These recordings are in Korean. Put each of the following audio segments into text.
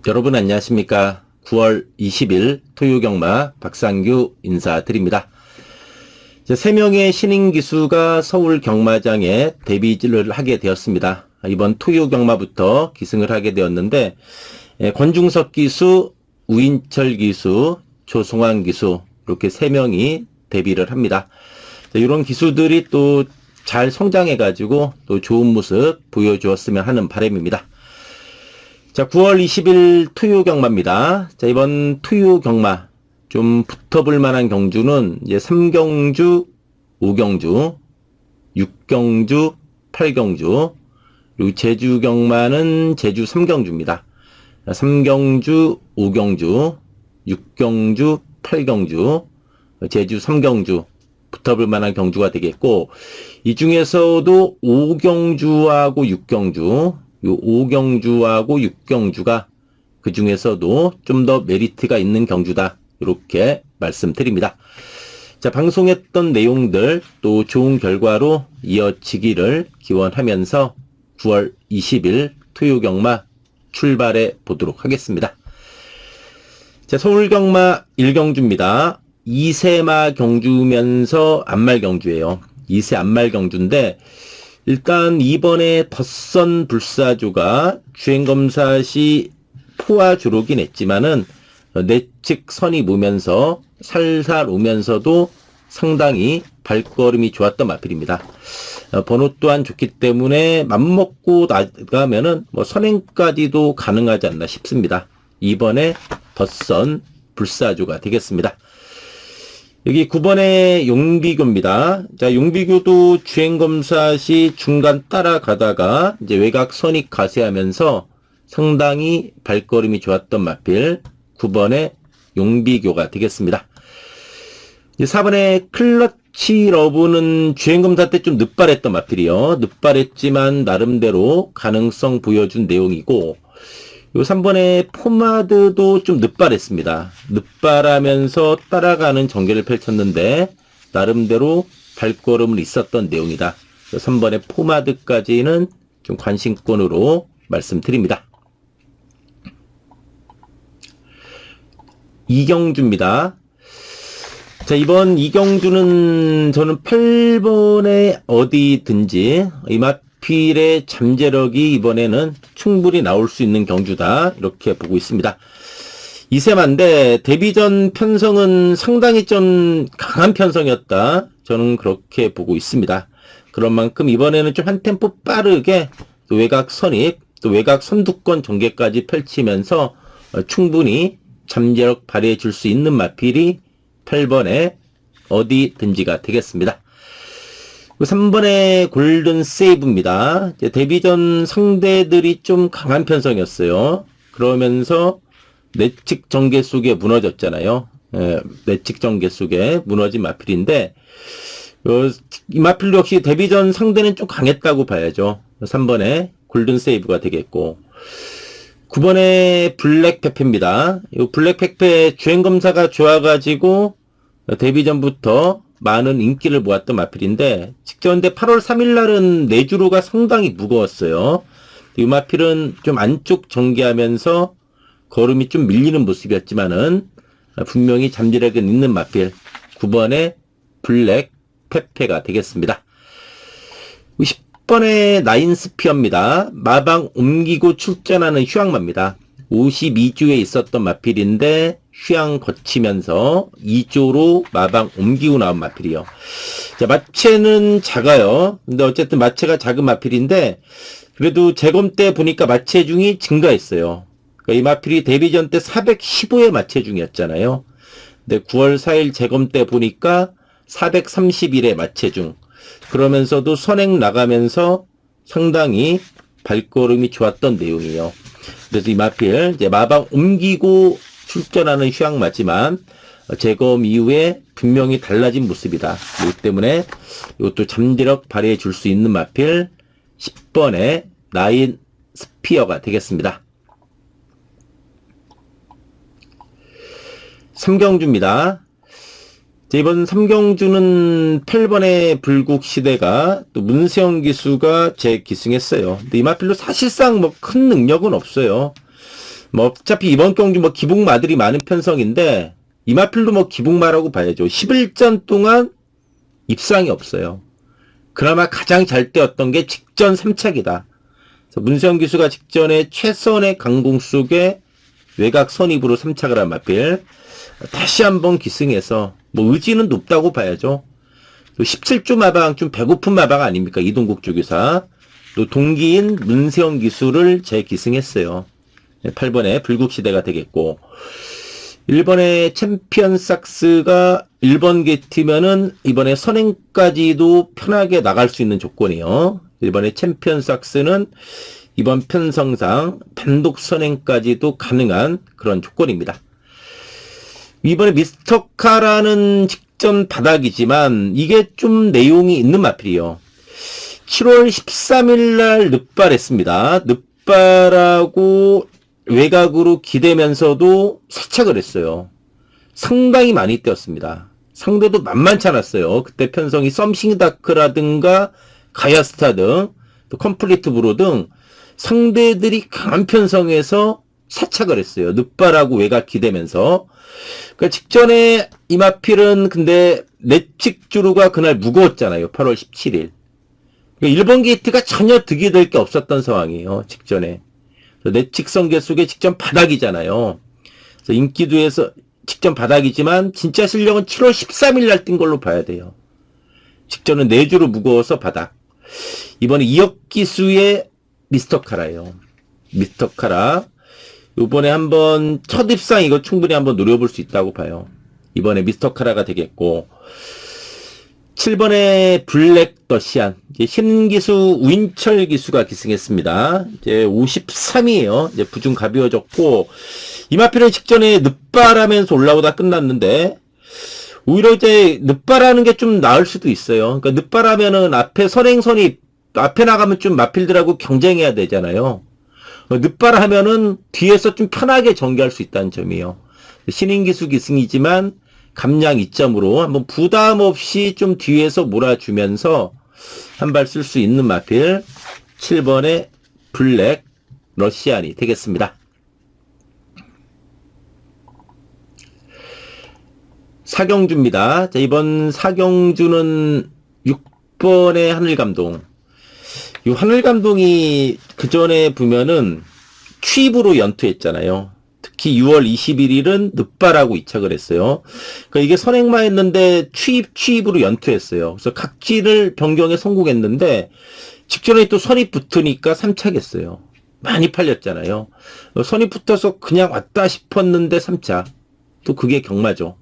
여러분 안녕하십니까. 9월 20일 토요경마 박상규 인사드립니다. 3명의 신인 기수가 서울 경마장에 데뷔를 하게 되었습니다. 이번 토요경마부터 기승을 하게 되었는데 권중석 기수, 우인철 기수, 조성환 기수 이렇게 3명이 데뷔를 합니다. 이런 기수들이 또 잘 성장해가지고 또 좋은 모습 보여주었으면 하는 바람입니다. 자, 9월 20일 토요경마입니다. 자, 이번 토요경마 좀 붙어볼 만한 경주는 이제 3경주, 5경주, 6경주, 8경주, 그리고 제주경마는 제주 3경주입니다. 3경주, 5경주, 6경주, 8경주, 제주 3경주 붙어볼 만한 경주가 되겠고, 이 중에서도 5경주하고 6경주, 요 5경주하고 6경주가 그 중에서도 좀 더 메리트가 있는 경주다. 이렇게 말씀드립니다. 자, 방송했던 내용들 또 좋은 결과로 이어지기를 기원하면서 9월 20일 토요경마 출발해 보도록 하겠습니다. 자, 서울경마 1경주입니다. 2세마 경주면서 안말 경주예요. 2세 안말 경주인데 일단 이번에 덧선 불사조가 주행검사 시 포화 조로긴 했지만은 내측 선이 보면서 살살 오면서도 상당히 발걸음이 좋았던 마필입니다. 번호 또한 좋기 때문에 맘먹고 나가면은 선행까지도 가능하지 않나 싶습니다. 이번에 덧선 불사조가 되겠습니다. 여기 9번에 용비교입니다. 자, 용비교도 주행검사 시 중간 따라가다가 이제 외곽 선익 가세하면서 상당히 발걸음이 좋았던 마필 9번에 용비교가 되겠습니다. 4번에 클러치 러브는 주행검사 때 좀 늦발했던 마필이요. 늦발했지만 나름대로 가능성 보여준 내용이고, 요 3번에 포마드도 좀 늦발했습니다. 늦발하면서 따라가는 전개를 펼쳤는데 나름대로 발걸음은 있었던 내용이다. 3번의 포마드까지는 좀 관심권으로 말씀드립니다. 이경주입니다. 자, 이번 이경주는 저는 8번에 어디든지 이 마필의 잠재력이 이번에는 충분히 나올 수 있는 경주다. 이렇게 보고 있습니다. 이세만데 데뷔전 편성은 상당히 좀 강한 편성이었다. 저는 그렇게 보고 있습니다. 그런 만큼 이번에는 좀 한 템포 빠르게 또 외곽 선입, 또 외곽 선두권 전개까지 펼치면서 충분히 잠재력 발휘해 줄 수 있는 마필이 8번에 어디든지가 되겠습니다. 3번의 골든 세이브입니다. 데뷔전 상대들이 좀 강한 편성이었어요. 그러면서 내측 전개 속에 무너졌잖아요. 내측 전개 속에 무너진 마필인데 이 마필도 역시 데뷔전 상대는 좀 강했다고 봐야죠. 3번에 골든 세이브가 되겠고 9번에 블랙페페입니다. 이 블랙페페 주행검사가 좋아가지고 데뷔전부터 많은 인기를 모았던 마필인데 직전인데 8월 3일 날은 내주로가 상당히 무거웠어요. 이 마필은 좀 안쪽 전개하면서 걸음이 좀 밀리는 모습이었지만은 분명히 잠재력은 있는 마필 9번의 블랙 페페가 되겠습니다. 10번의 나인스피어입니다. 마방 옮기고 출전하는 휴양마입니다. 52주에 있었던 마필인데 휴양 거치면서 2조로 마방 옮기고 나온 마필이요. 자, 마체는 작아요. 근데 어쨌든 마체가 작은 마필인데 그래도 재검 때 보니까 마체중이 증가했어요. 그러니까 이 마필이 데뷔전 때 415의 마체중이었잖아요. 근데 9월 4일 재검 때 보니까 431의 마체중. 그러면서도 선행 나가면서 상당히 발걸음이 좋았던 내용이에요. 그래서 이 마필 이제 마방 옮기고 출전하는 휴양마지만 재검 이후에 분명히 달라진 모습이다. 그렇기 때문에 이것도 잠재력 발휘해 줄 수 있는 마필 10번의 나인 스피어가 되겠습니다. 3경주입니다. 이번 3경주는 8번의 불국시대가 또 문세영 기수가 재기승했어요. 근데 이 마필로 사실상 큰 능력은 없어요. 뭐 어차피 이번 경주 뭐 기복마들이 많은 편성인데 이마필도 뭐 기복마라고 봐야죠. 11전 동안 입상이 없어요. 그나마 가장 잘 때였던 게 직전 3착이다. 문세영 기수가 직전에 최선의 강공 속에 외곽 선입으로 3착을 한 마필. 다시 한번 기승해서 뭐 의지는 높다고 봐야죠. 또 17조 마방 좀 배고픈 마방 아닙니까? 이동국 조교사. 또 동기인 문세영 기수를 재기승했어요. 8번에 불국시대가 되겠고 1번에 챔피언 삭스가 1번 게티면은 이번에 선행까지도 편하게 나갈 수 있는 조건이에요. 1번에 챔피언 삭스는 이번 편성상 단독 선행까지도 가능한 그런 조건입니다. 이번에 미스터카라는 직전 바닥이지만 이게 좀 내용이 있는 마필이요. 7월 13일 날 늑발했습니다. 늑발하고 외곽으로 기대면서도 세착을 했어요. 상당히 많이 뛰었습니다. 상대도 만만치 않았어요. 그때 편성이 썸싱다크라든가 가야스타 등, 또 컴플리트 브로 등 상대들이 강한 편성에서 세착을 했어요. 늑발하고 외곽 기대면서. 그러니까 직전에 이마필은 근데 내칙주루가 그날 무거웠잖아요. 8월 17일. 그러니까 1번 게이트가 전혀 득이 될 게 없었던 상황이에요. 직전에. 내칙성 계속의 직전 바닥이잖아요. 그래서 인기도에서 직전 바닥이지만 진짜 실력은 7월 13일 날 뛴 걸로 봐야 돼요. 직전은 4주로 무거워서 바닥. 이번에 2억 기수의 미스터카라예요. 미스터카라. 이번에 한번 첫 입상 이거 충분히 한번 노려볼 수 있다고 봐요. 이번에 미스터카라가 되겠고 7번에 블랙 러시안. 이제 신기수 우인철 기수가 기승했습니다. 이제 53이에요. 이제 부중 가벼워졌고 이마필은 직전에 늑발하면서 올라오다 끝났는데 오히려 이제 늑발하는 게 좀 나을 수도 있어요. 그러니까 늑발하면은 앞에 선행선이 앞에 나가면 좀 마필들하고 경쟁해야 되잖아요. 늑발하면은 뒤에서 좀 편하게 전개할 수 있다는 점이에요. 신인기수 기승이지만 감량 2점으로 한번 부담 없이 좀 뒤에서 몰아주면서 한 발 쓸 수 있는 마필 7번의 블랙 러시안이 되겠습니다. 사경주입니다. 자, 이번 사경주는 6번의 하늘감동. 이 하늘감동이 그 전에 보면은 취입으로 연투했잖아요. 특히 6월 21일은 늑발하고 이착을 했어요. 그러니까 이게 선행마였는데 취입으로 연투했어요. 그래서 각지를 변경에 성공했는데 직전에 또 선입 붙으니까 3착했어요. 많이 팔렸잖아요. 선입 붙어서 그냥 왔다 싶었는데 3착. 또 그게 경마죠.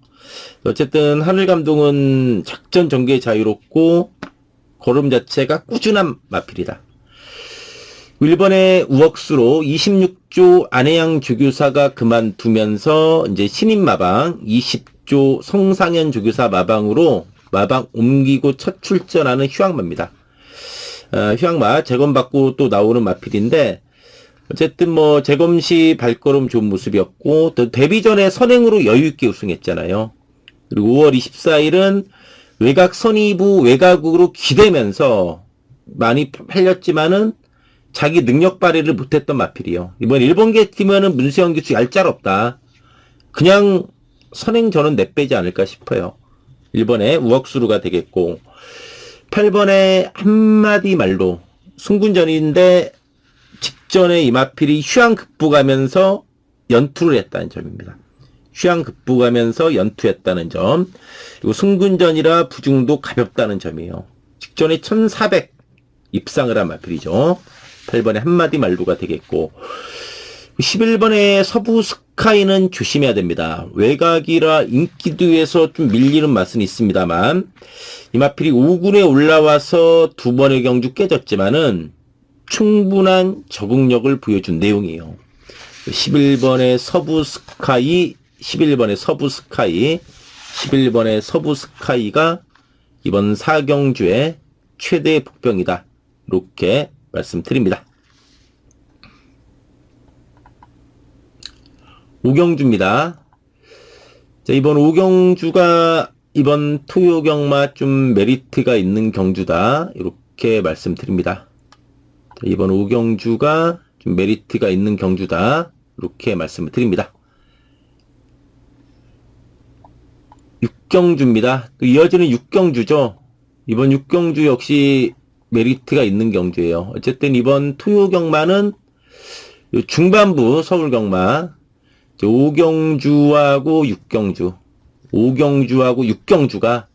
어쨌든 하늘감동은 작전 전개에 자유롭고 걸음 자체가 꾸준한 마필이다. 1번에 우억수로 26조 안혜양 조교사가 그만두면서 이제 신인 마방 20조 성상현 조교사 마방으로 마방 옮기고 첫 출전하는 휴양마입니다. 휴양마 재검받고 또 나오는 마필인데 어쨌든 뭐 재검 시 발걸음 좋은 모습이었고 또 데뷔 전에 선행으로 여유있게 우승했잖아요. 그리고 5월 24일은 외곽 선의부 외곽으로 기대면서 많이 팔렸지만은 자기 능력 발휘를 못했던 마필이요. 이번 일본계 팀은 문세영 기수 얄짤없다. 그냥 선행 저는 내빼지 않을까 싶어요. 1번에 우억수루가 되겠고 8번에 한마디 말로 승군전인데 직전에 이 마필이 휴양 극복하면서 연투를 했다는 점입니다. 휴양 극복하면서 연투했다는 점. 그리고 승군전이라 부중도 가볍다는 점이에요. 직전에 1400 입상을 한 마필이죠. 8번에 한마디 말로가 되겠고 11번에 서부 스카이는 조심해야 됩니다. 외곽이라 인기도에서 좀 밀리는 맛은 있습니다만 이 마필이 5군에 올라와서 두 번의 경주 깨졌지만은 충분한 적응력을 보여준 내용이에요. 11번의 서부 스카이 11번의 서부 스카이 11번의 서부 스카이가 이번 사경주의 최대의 복병이다. 이렇게 말씀드립니다. 오경주입니다. 자, 이번 오경주가 이번 토요경마 좀 메리트가 있는 경주다. 이렇게 말씀드립니다. 자, 이번 오경주가 좀 메리트가 있는 경주다. 이렇게 말씀을 드립니다. 6경주입니다. 또 이어지는 6경주죠. 이번 6경주 역시 메리트가 있는 경주예요. 어쨌든 이번 토요경마는 중반부 서울경마 5경주하고 6경주 5경주하고 6경주가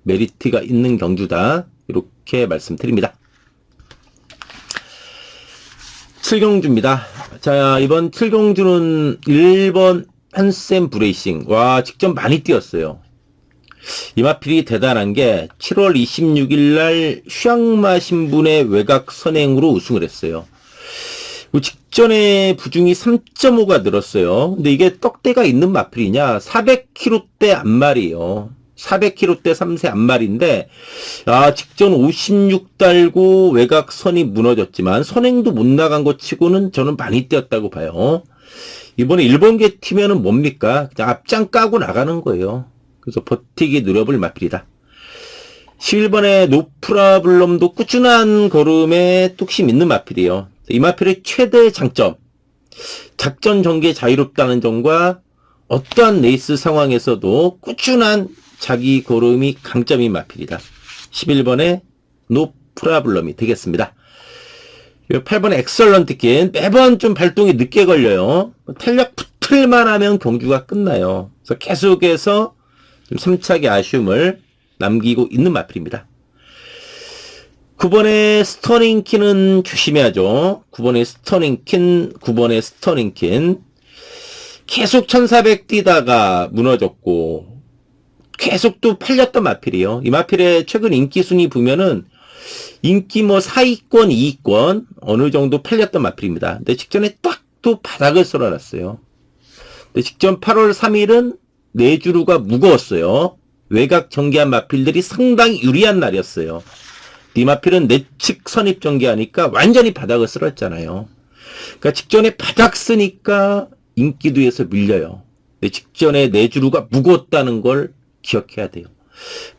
메리트가 있는 경주다. 이렇게 말씀드립니다. 7경주입니다. 자, 이번 7경주는 1번 한샘 브레이싱. 와, 직접 많이 뛰었어요. 이마필이 대단한 게 7월 26일 날 휴양마 신분의 외곽 선행으로 우승을 했어요. 직전에 부중이 3.5가 늘었어요. 근데 이게 떡대가 있는 마필이냐? 400kg대 앞말이에요. 400kg대 3세 앞말인데, 직전 56 달고 외곽 선이 무너졌지만, 선행도 못 나간 것 치고는 저는 많이 뛰었다고 봐요. 이번에 일본계 팀에는 뭡니까? 그냥 앞장 까고 나가는 거예요. 그래서 버티기 노려볼 마필이다. 11번의 노프라블럼도 꾸준한 걸음에 뚝심 있는 마필이에요. 이 마필의 최대 장점, 작전 전개 자유롭다는 점과 어떠한 레이스 상황에서도 꾸준한 자기 걸음이 강점인 마필이다. 11번의 노프라블럼이 되겠습니다. 8번의 엑설런트 긴, 매번 좀 발동이 늦게 걸려요. 탄력 붙을만 하면 경주가 끝나요. 그래서 계속해서 좀 3차기 아쉬움을 남기고 있는 마필입니다. 9번의 스터닝킨은 조심해야죠. 9번의 스터닝킨. 계속 1400 뛰다가 무너졌고, 계속 또 팔렸던 마필이에요. 이 마필의 최근 인기 순위 보면은, 인기 4위권, 2위권, 어느 정도 팔렸던 마필입니다. 근데 직전에 딱 또 바닥을 쓸어놨어요. 근데 직전 8월 3일은 내주루가 무거웠어요. 외곽 전개한 마필들이 상당히 유리한 날이었어요. 이 마필은 내측 선입 전개하니까 완전히 바닥을 쓸었잖아요. 그러니까 직전에 바닥 쓰니까 인기도에서 밀려요. 근데 직전에 내주루가 무거웠다는 걸 기억해야 돼요.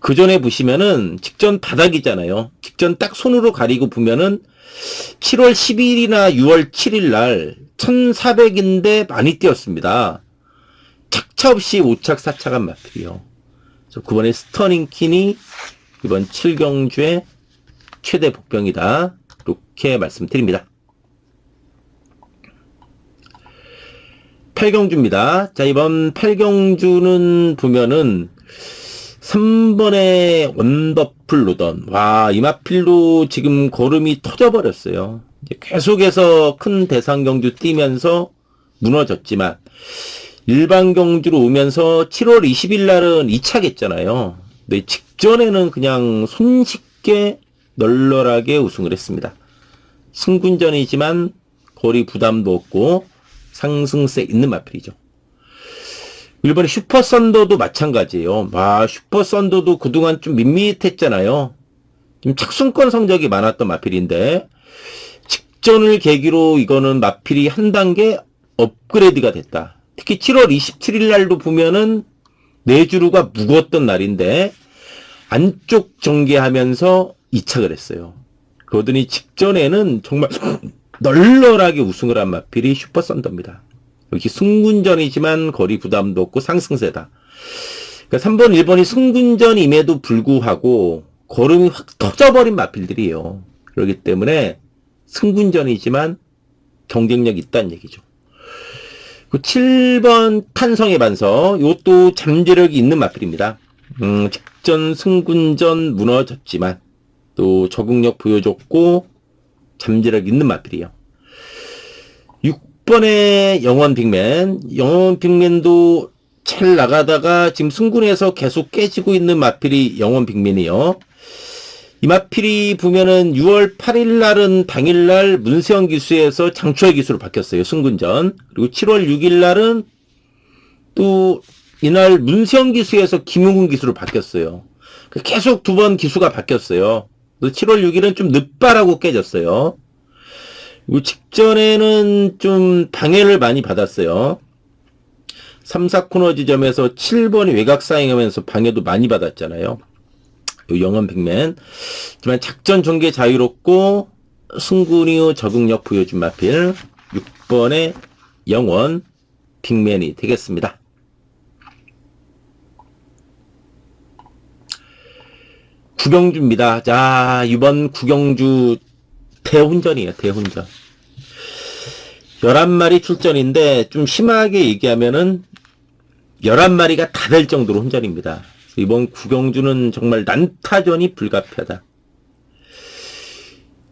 그 전에 보시면은 직전 바닥이잖아요. 직전 딱 손으로 가리고 보면은 7월 10일이나 6월 7일 날 1400인데 많이 뛰었습니다. 착차 없이 5착 4착한 마필이요. 그래서 9번의 스터닝킨이 이번 7경주의 최대 복병이다. 이렇게 말씀드립니다. 8경주입니다. 자, 이번 8경주는 보면은 3번의 원더풀 로던. 와, 이 마필도 지금 걸음이 터져버렸어요. 이제 계속해서 큰 대상 경주 뛰면서 무너졌지만, 일반 경주로 오면서 7월 20일 날은 2차겠잖아요. 근데 직전에는 그냥 손쉽게 널널하게 우승을 했습니다. 승군전이지만 거리 부담도 없고 상승세 있는 마필이죠. 일본의 슈퍼썬더도 마찬가지예요. 슈퍼썬더도 그동안 좀 밋밋했잖아요. 좀 착순권 성적이 많았던 마필인데 직전을 계기로 이거는 마필이 한 단계 업그레이드가 됐다. 특히 7월 27일 날도 보면은 내주루가 무거웠던 날인데 안쪽 전개하면서 2착을 했어요. 그러더니 직전에는 정말 널널하게 우승을 한 마필이 슈퍼썬더입니다. 여기 승군전이지만 거리 부담도 없고 상승세다. 그러니까 3번, 1번이 승군전임에도 불구하고 걸음이 확 터져버린 마필들이에요. 그렇기 때문에 승군전이지만 경쟁력 있다는 얘기죠. 7번 탄성의 반석, 이것도 잠재력이 있는 마필입니다. 직전 승군전 무너졌지만 또 적응력 보여줬고 잠재력 있는 마필이에요. 6번의 영원 빅맨도 잘 나가다가 지금 승군에서 계속 깨지고 있는 마필이 영원 빅맨이에요. 이 마필이 보면은 6월 8일 날은 당일날 문세영 기수에서 장초의 기수로 바뀌었어요. 승군전. 그리고 7월 6일 날은 또 이날 문세영 기수에서 김용훈 기수로 바뀌었어요. 계속 두 번 기수가 바뀌었어요. 7월 6일은 좀 늦바라고 깨졌어요. 그리고 직전에는 좀 방해를 많이 받았어요. 3, 4코너 지점에서 7번이 외곽 사행하면서 방해도 많이 받았잖아요. 영원 빅맨. 하지만 작전 전개 자유롭고 승군 이후 적응력 보여준 마필 6번의 영원 빅맨이 되겠습니다. 구경주입니다. 자, 이번 구경주 대훈전이에요. 대훈전. 11마리 출전인데 좀 심하게 얘기하면은 11마리가 다 될 정도로 훈전입니다. 이번 구경주는 정말 난타전이 불가피하다.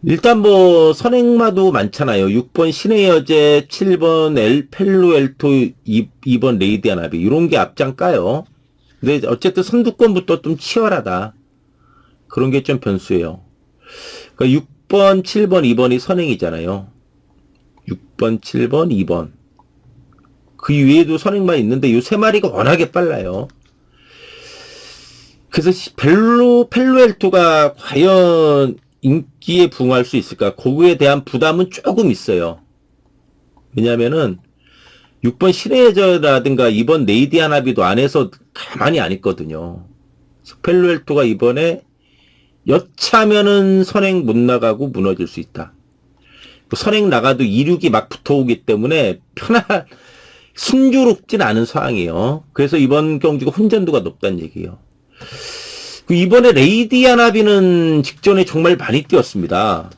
일단 뭐 선행마도 많잖아요. 6번 신의 여제, 7번 펠로 엘토, 2번 레이디안 아비 이런 게 앞장 까요. 근데 어쨌든 선두권부터 좀 치열하다. 그런 게 좀 변수예요. 그러니까 6번, 7번, 2번이 선행이잖아요. 6번, 7번, 2번. 그 위에도 선행만 있는데 이 세 마리가 워낙에 빨라요. 그래서 펠로엘토가 과연 인기에 부응할 수 있을까? 그거에 대한 부담은 조금 있어요. 왜냐면은 6번 시레저라든가 2번 네이디안 아비도 안에서 가만히 안 있거든요. 펠로엘토가 이번에 여차면은 선행 못 나가고 무너질 수 있다. 선행 나가도 이륙이 막 붙어오기 때문에 순조롭진 않은 상황이에요. 그래서 이번 경기가 혼전도가 높다는 얘기예요. 이번에 레이디안 아비는 직전에 정말 많이 뛰었습니다.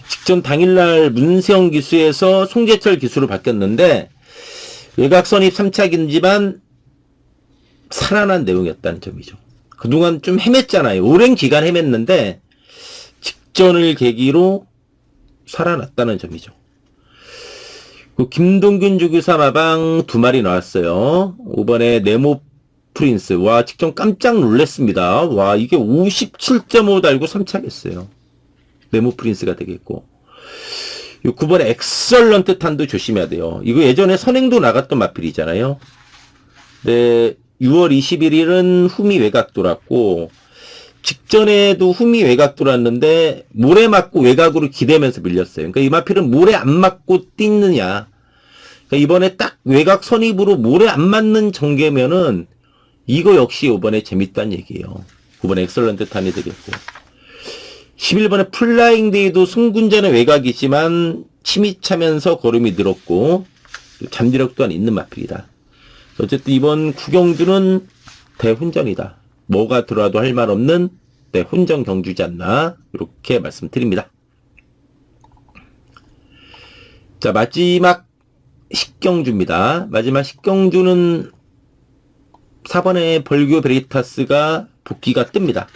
직전 당일날 문세영 기수에서 송재철 기수로 바뀌었는데 외곽 선입 3착이지만 살아난 내용이었다는 점이죠. 그동안 좀 헤맸잖아요. 오랜 기간 헤맸는데 직전을 계기로 살아났다는 점이죠. 김동균 주기사 마방 2마리 나왔어요. 5번에 네모 프린스. 와, 직전 깜짝 놀랐습니다. 와, 이게 57.5 달고 3착했어요. 네모 프린스가 되겠고. 9번에 엑설런트 탄도 조심해야 돼요. 이거 예전에 선행도 나갔던 마필이잖아요. 네, 6월 21일은 후미 외곽 돌았고, 직전에도 후미 외곽 돌았는데, 모래 맞고 외곽으로 기대면서 밀렸어요. 그러니까 이 마필은 모래 안 맞고 뛰느냐. 그러니까 이번에 딱 외곽 선입으로 모래 안 맞는 전개면은, 이거 역시 이번에 재밌다는 얘기예요. 9번에 엑설런트 탄이 되겠고. 11번에 플라잉 데이도 승군자는 외곽이지만 침입차면서 걸음이 늘었고 잠재력 또한 있는 마필이다. 어쨌든 이번 구경주는 대훈전이다. 뭐가 들어와도 할 말 없는 대훈전 경주지 않나 이렇게 말씀드립니다. 자, 마지막 식경주입니다. 마지막 식경주는 4번의 벌교 베리타스가 복귀가 뜹니다.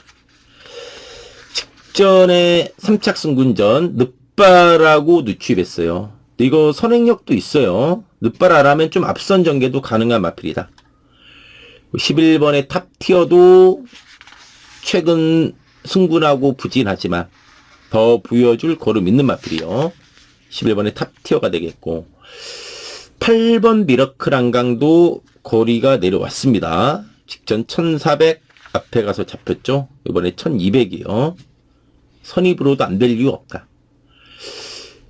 직전에 3착 승군전 늑발하고 누추입했어요. 이거 선행력도 있어요. 늑발 알아면 좀 앞선 전개도 가능한 마필이다. 11번의 탑티어도 최근 승군하고 부진하지만 더 부여줄 걸음 있는 마필이요. 11번의 탑티어가 되겠고 8번 미러클 한강도 거리가 내려왔습니다. 직전 1400 앞에 가서 잡혔죠. 이번에 1200이요. 선입으로도 안 될 이유 없다.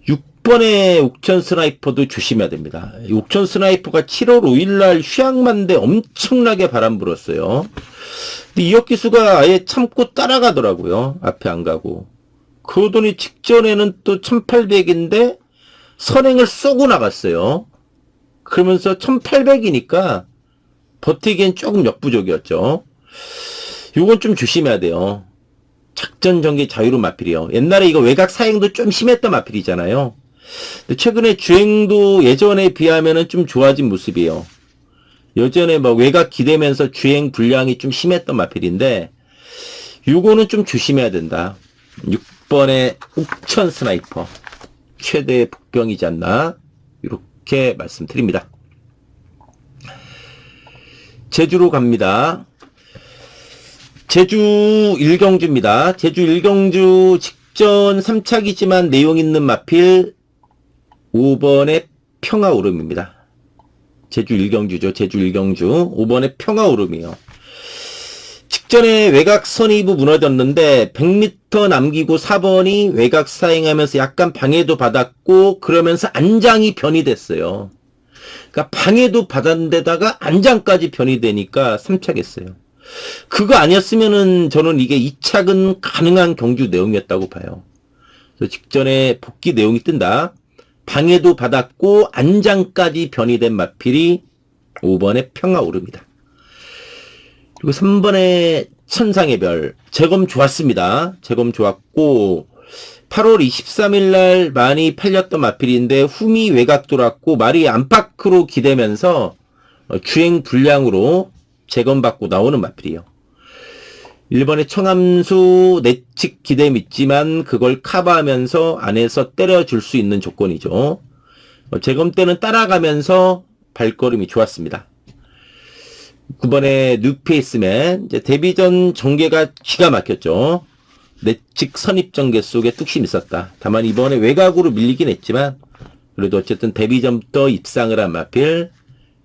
6번의 옥천 스나이퍼도 조심해야 됩니다. 옥천 스나이퍼가 7월 5일날 휴양만대 엄청나게 바람 불었어요. 근데 이혁기수가 아예 참고 따라가더라고요. 앞에 안 가고. 그러더니 직전에는 또 1800인데 선행을 쏘고 나갔어요. 그러면서 1800이니까 버티기엔 조금 역부족이었죠. 요건 좀 조심해야 돼요. 작전 전개 자유로 마필이요. 옛날에 이거 외곽 사행도 좀 심했던 마필이잖아요. 근데 최근에 주행도 예전에 비하면은 좀 좋아진 모습이에요. 예전에 막 외곽 기대면서 주행 불량이 좀 심했던 마필인데 요거는 좀 조심해야 된다. 6번의 옥천 스나이퍼 최대의 복병이지 않나 이렇게 말씀드립니다. 제주로 갑니다. 제주 1경주입니다. 제주 1경주 직전 3착이지만 내용 있는 마필 5번의 평화오름입니다. 제주 1경주죠. 제주 1경주 5번의 평화오름이요. 직전에 외곽 선이부 무너졌는데 100m 남기고 4번이 외곽 사행하면서 약간 방해도 받았고 그러면서 안장이 변이 됐어요. 그러니까 방해도 받았는데다가 안장까지 변이 되니까 3착했어요. 그거 아니었으면은 저는 이게 2착은 가능한 경주 내용이었다고 봐요. 그래서 직전에 복귀 내용이 뜬다. 방해도 받았고 안장까지 변이된 마필이 5번의 평화오름이다. 그리고 3번의 천상의 별. 재검 좋았습니다. 재검 좋았고 8월 23일 날 많이 팔렸던 마필인데 흠이 외곽 돌았고 말이 안팎으로 기대면서 주행 불량으로 재검받고 나오는 마필이에요. 1번의 청함수 내측 기대 믿지만 그걸 커버하면서 안에서 때려줄 수 있는 조건이죠. 재검 때는 따라가면서 발걸음이 좋았습니다. 9번의 뉴페이스맨. 이제 데뷔전 전개가 기가 막혔죠. 내측 선입 전개 속에 뚝심이 있었다. 다만 이번에 외곽으로 밀리긴 했지만 그래도 어쨌든 데뷔전부터 입상을 한 마필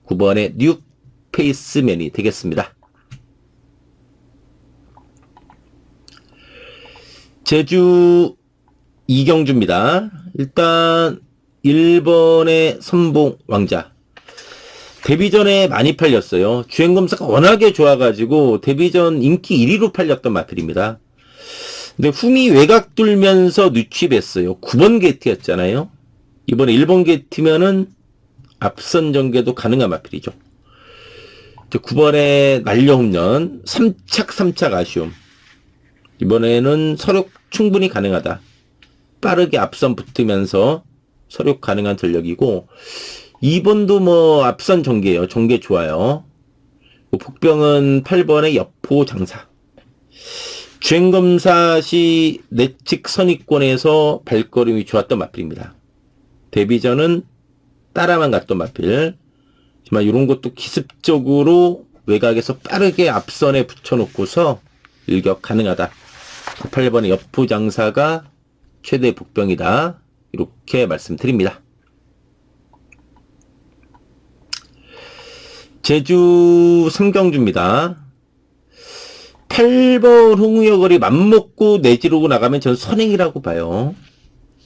9번의 뉴페이스맨이 되겠습니다. 제주 이경주입니다. 일단 1번의 선봉 왕자. 데뷔전에 많이 팔렸어요. 주행검사가 워낙에 좋아가지고 데뷔전 인기 1위로 팔렸던 마필입니다. 근데 흠이 외곽 돌면서 누취했어요. 9번 게이트였잖아요. 이번에 1번 게이트면은 앞선 전개도 가능한 마필이죠. 9번에 날려 홈런 3착 아쉬움. 이번에는 서력 충분히 가능하다. 빠르게 앞선 붙으면서 서력 가능한 전력이고 2번도 뭐 앞선 전개예요. 전개 좋아요. 복병은 8번의 여포 장사. 주행검사 시 내측 선입권에서 발걸음이 좋았던 마필입니다. 데뷔전은 따라만 갔던 마필. 하지만 이런 것도 기습적으로 외곽에서 빠르게 앞선에 붙여놓고서 일격 가능하다. 8번의 여포 장사가 최대 복병이다. 이렇게 말씀드립니다. 제주 삼경주입니다. 8번 홍우여걸이 맘먹고 내지르고 나가면 전 선행이라고 봐요.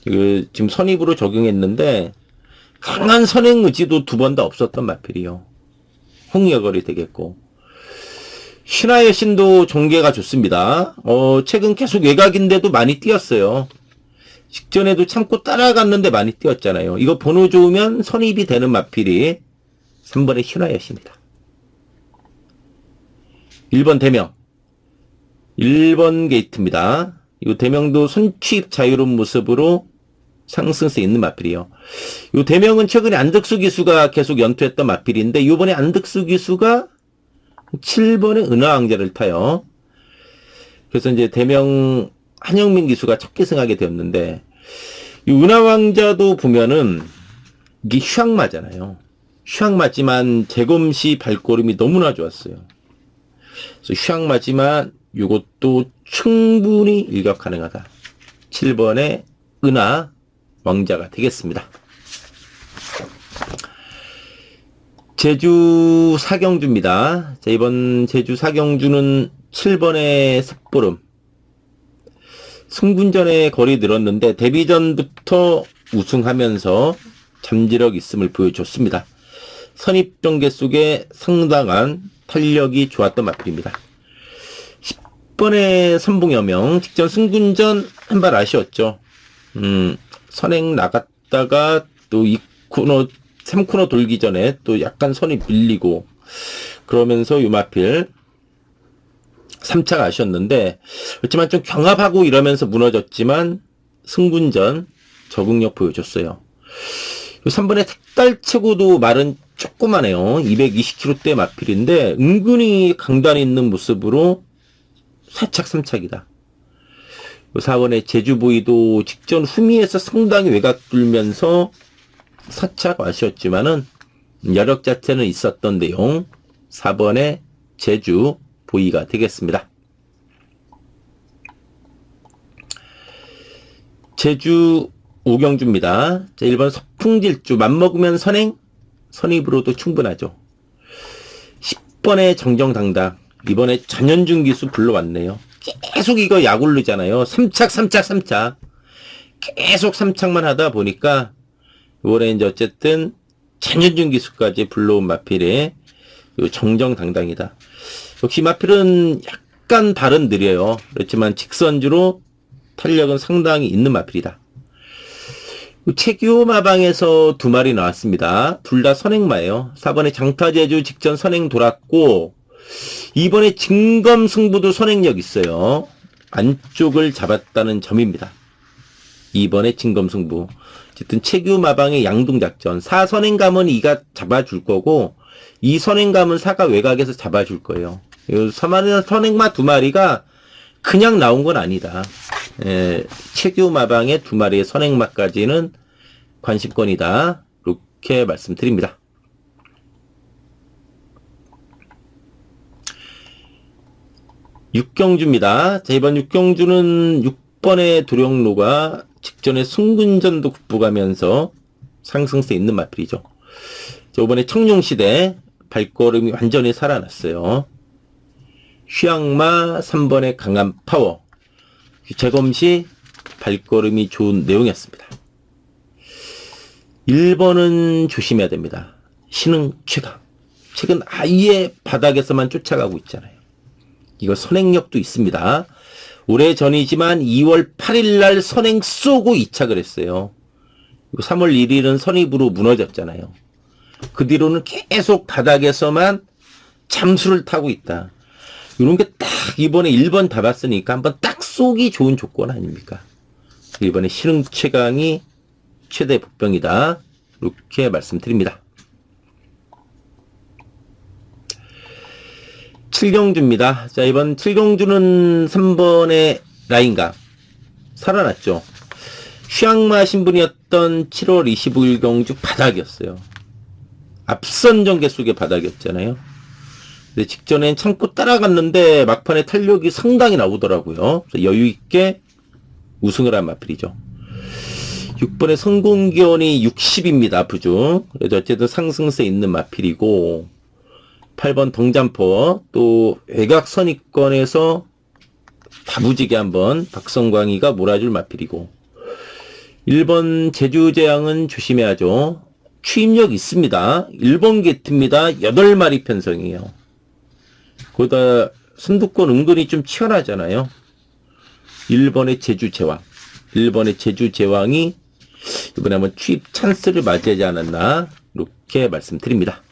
지금 선입으로 적용했는데 강한 선행 의지도 두 번 다 없었던 마필이요. 홍우여걸이 되겠고 신화의 신도 전개가 좋습니다. 최근 계속 외곽인데도 많이 뛰었어요. 직전에도 참고 따라갔는데 많이 뛰었잖아요. 이거 번호 좋으면 선입이 되는 마필이 3번의 신화의 신이다. 1번 대명. 1번 게이트입니다. 이 대명도 손취입 자유로운 모습으로 상승세 있는 마필이요. 이 대명은 최근에 안덕수 기수가 계속 연투했던 마필인데 이번에 안덕수 기수가 7번의 은하왕자를 타요. 그래서 이제 대명 한영민 기수가 첫 계승하게 되었는데 이 은하왕자도 보면은 이게 휘황마잖아요. 휘황마지만 재검시 발걸음이 너무나 좋았어요. 그래서 휘황마지만 이것도 충분히 일격 가능하다. 7번의 은하 왕자가 되겠습니다. 제주 사경주입니다. 자, 이번 제주 사경주는 7번의 섭보름. 승군전에 거리 늘었는데 데뷔전부터 우승하면서 잠재력 있음을 보여줬습니다. 선입전개 속에 상당한 탄력이 좋았던 마필입니다. 10번의 선봉여명. 직전 승군전 한 발 아쉬웠죠. 선행 나갔다가 또 2코너 3코너 돌기 전에 또 약간 선이 밀리고 그러면서 유마필 3차가 아쉬웠는데 그렇지만 좀 경합하고 이러면서 무너졌지만 승군전 적응력 보여줬어요. 3번의 택달체고도 말은 조그마해요. 220kg대 마필인데 은근히 강단 있는 모습으로 4착 3착이다. 4번의 제주보이도 직전 후미에서 상당히 외곽 돌면서 4착 아쉬웠지만은 여력 자체는 있었던 내용 4번의 제주 보이가 되겠습니다. 제주 오경주입니다. 자, 1번 서풍질주 맘먹으면 선행 선입으로도 충분하죠. 10번의 정정당당 이번에 전현준 기수 불러왔네요. 계속 이거 약올르잖아요. 3착 계속 3착만 하다 보니까 이번에 이제 어쨌든 전현준 기수까지 불러온 마필의 정정당당이다. 역시 마필은 약간 발은 느려요. 그렇지만 직선주로 탄력은 상당히 있는 마필이다. 최규호 마방에서 두 마리 나왔습니다. 둘 다 선행마예요. 4번에 장타제주 직전 선행 돌았고, 이번에 진검승부도 선행력 있어요. 안쪽을 잡았다는 점입니다. 이번에 진검승부. 어쨌든 최규호 마방의 양동작전. 4선행감은 2가 잡아줄 거고, 2선행감은 4가 외곽에서 잡아줄 거예요. 선행마 두 마리가 그냥 나온 건 아니다. 최규호 마방의 두 마리의 선행마까지는 관심권이다. 이렇게 말씀드립니다. 육경주입니다. 자, 이번 육경주는 6번의 도령로가 직전에 승군전도 국부가면서 상승세 있는 마필이죠. 자, 이번에 청룡시대 발걸음이 완전히 살아났어요. 휘양마 3번의 강한 파워. 재검시 발걸음이 좋은 내용이었습니다. 1번은 조심해야 됩니다. 신흥 최강. 최근 아예 바닥에서만 쫓아가고 있잖아요. 이거 선행력도 있습니다. 오래전이지만 2월 8일날 선행 쏘고 이착을 했어요. 3월 1일은 선입으로 무너졌잖아요. 그 뒤로는 계속 바닥에서만 잠수를 타고 있다. 이런 게 딱 이번에 1번 잡았으니까 한번 딱 쏘기 좋은 조건 아닙니까? 이번에 신흥 최강이 최대 복병이다. 이렇게 말씀드립니다. 7경주입니다. 자, 이번 7경주는 3번의 라인각 살아났죠. 휘양마 신분이었던 7월 25일 경주 바닥이었어요. 앞선 전개 속의 바닥이었잖아요. 근데 직전엔 참고 따라갔는데 막판에 탄력이 상당히 나오더라고요. 여유있게 우승을 한 마필이죠. 6번의 성공기원이 60입니다. 부중. 그래서 어쨌든 상승세 있는 마필이고, 8번 동잠퍼, 또 외곽선입권에서 다부지게 한번 박성광이가 몰아줄 마필이고, 1번 제주재앙은 조심해야죠. 추임력 있습니다. 1번 게트입니다. 8마리 편성이에요. 거기다 선두권 은근히 좀 치열하잖아요. 1번의 제주제왕. 1번의 제주제왕이 이번에 한번 추입 찬스를 맞이하지 않았나, 이렇게 말씀드립니다.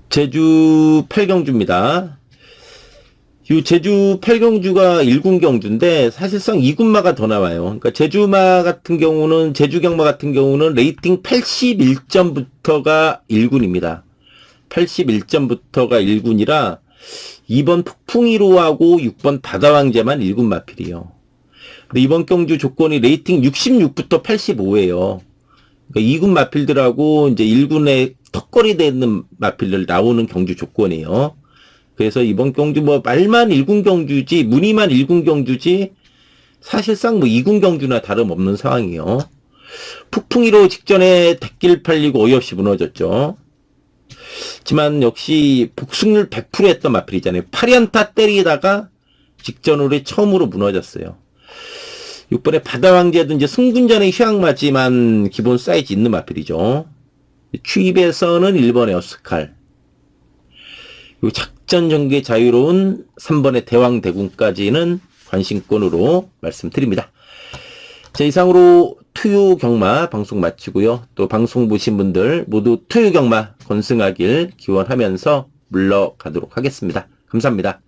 제주 8경주입니다. 이 제주 8경주가 1군경주인데 사실상 2군마가 더 나와요. 그러니까 제주마 같은 경우는, 제주경마 같은 경우는 레이팅 81점부터가 1군입니다. 81점부터가 1군이라 2번 폭풍이로하고 6번 바다왕제만 1군 마필이에요. 근데 이번 경주 조건이 레이팅 66부터 85예요. 그러니까 2군 마필들하고 이제 1군에 턱걸이 되는 마필들 나오는 경주 조건이에요. 그래서 이번 경주 뭐 말만 1군 경주지, 무늬만 1군 경주지, 사실상 뭐 2군 경주나 다름없는 상황이에요. 폭풍이로 직전에 대길 팔리고 어이없이 무너졌죠. 하지만 역시 복승률 100% 했던 마필이잖아요. 8연타 때리다가 직전으로 처음으로 무너졌어요. 6번에 바다왕제도 이제 승군전의 휴양마지만 기본 사이즈 있는 마필이죠. 추입에서는 1번의 어스칼. 그리고 작전 전개 자유로운 3번의 대왕대군까지는 관심권으로 말씀드립니다. 자, 이상으로 투유경마 방송 마치고요. 또 방송 보신 분들 모두 투유경마 건승하길 기원하면서 물러가도록 하겠습니다. 감사합니다.